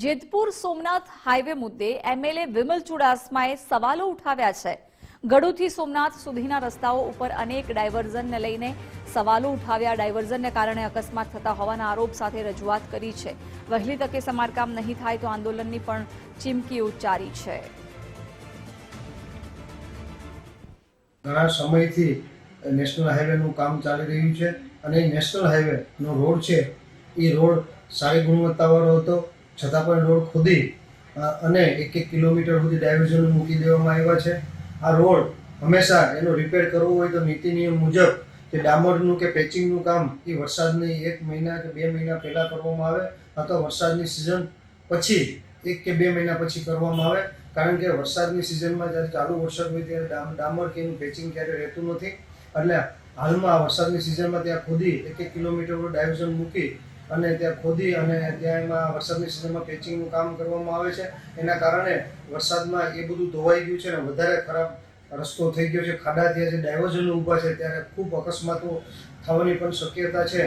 Jetpur Somnath highway મુદ્દે MLA Vimal ચુડાસમાએ સવાલો ઉઠાવ્યા છે। ગઢુથી સોમનાથ સુધીના રસ્તાઓ ઉપર અનેક ડાયવર્ઝનને લઈને સવાલો ઉઠાવ્યા। ડાયવર્ઝનને કારણે અકસ્માત થતા હોવાના આરોપ સાથે રજૂઆત કરી છે। વહેલી તકે સમારકામ નહીં થાય તો આંદોલનની પણ ચીમકી ઉચ્ચારી છે। ઘણા સમયથી નેશનલ હાઈવેનું કામ ચાલી રહ્યું છે અને નેશનલ હાઈવેનો રોડ છે એ રોડ સારી ગુણવત્તાવાળો હતો, છતાં પણ રોડ ખોદી અને 1-1 કિલોમીટર સુધી ડાયવર્ઝન મૂકી દેવામાં આવ્યા છે। આ રોડ હંમેશા એનો રિપેર કરવો હોય તો નીતિ નિયમ મુજબ કે ડામરનું કે પેચિંગનું કામ એ વરસાદની 1 મહિના કે 2 મહિના પહેલાં કરવામાં આવે અથવા વરસાદની સિઝન પછી 1 કે 2 મહિના પછી કરવામાં આવે, કારણ કે વરસાદની સિઝનમાં જ્યારે ચાલુ વરસાદ હોય ત્યારે ડામર કે એનું પેચિંગ ક્યારે રહેતું નથી। એટલે હાલમાં વરસાદની સિઝનમાં ત્યાં ખોદી 1-1 કિલોમીટર ડાયવર્ઝન મૂકી અને ત્યાં ખોદી અને ત્યાં એમાં વરસાદની સિઝનમાં પેચિંગનું કામ કરવામાં આવે છે। એના કારણે વરસાદમાં એ બધું ધોવાઈ ગયું છે અને વધારે ખરાબ રસ્તો થઈ ગયો છે। ખાડા ત્યાં જે ડાયવર્ઝન ઊભા છે ત્યારે ખૂબ અકસ્માતો થવાની પણ શક્યતા છે।